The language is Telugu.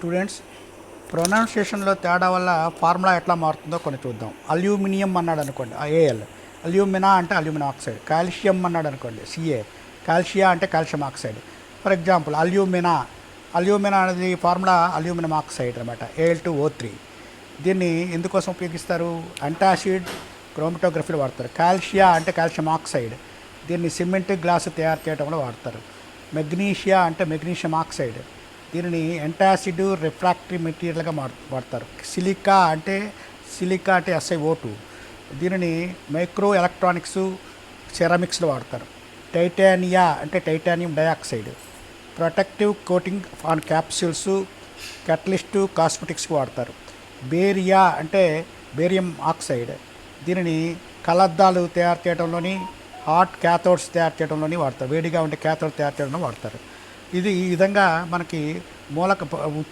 స్టూడెంట్స్, ప్రొనౌన్సియేషన్లో తేడా వల్ల ఫార్ములా ఎట్లా మారుతుందో కొన్ని చూద్దాం. అల్యూమినియం అన్నాడు అనుకోండి, ఏఎల్. అల్యూమినా అంటే అల్యూమినం ఆక్సైడ్. కాల్షియం అన్నాడు అనుకోండి, సిఏ. కాల్షియా అంటే calcium oxide. For example alumina అనేది ఫార్ములా అల్యూమినం ఆక్సైడ్ అనమాట, Al2O3. దీన్ని ఎందుకోసం ఉపయోగిస్తారు? అంటాసిడ్ క్రోమటోగ్రఫీలో వాడతారు. కాల్షియా అంటే కాల్షియం ఆక్సైడ్, దీన్ని సిమెంట్ గ్లాసు తయారు చేయడంలో వాడతారు. మెగ్నీషియా అంటే మెగ్నీషియం ఆక్సైడ్, దీనిని ఎంటాసిడ్ రిఫ్రాక్టరీ మెటీరియల్గా వాడతారు. సిలికా అంటే SiO2, దీనిని మైక్రో ఎలక్ట్రానిక్స్ సెరామిక్స్లో వాడతారు. టైటానియా అంటే titanium dioxide, protective coating on capsules, catalyst కాస్మెటిక్స్కి వాడతారు. బేరియా అంటే బేరియం ఆక్సైడ్, దీనిని కలద్దాలు తయారు చేయడంలోని, హాట్ క్యాథోడ్స్ తయారు చేయడంలోని వాడతారు. వేడిగా ఉండే క్యాథోడ్ తయారు చేయడంలో వాడతారు. ఇది ఈ విధంగా మనకి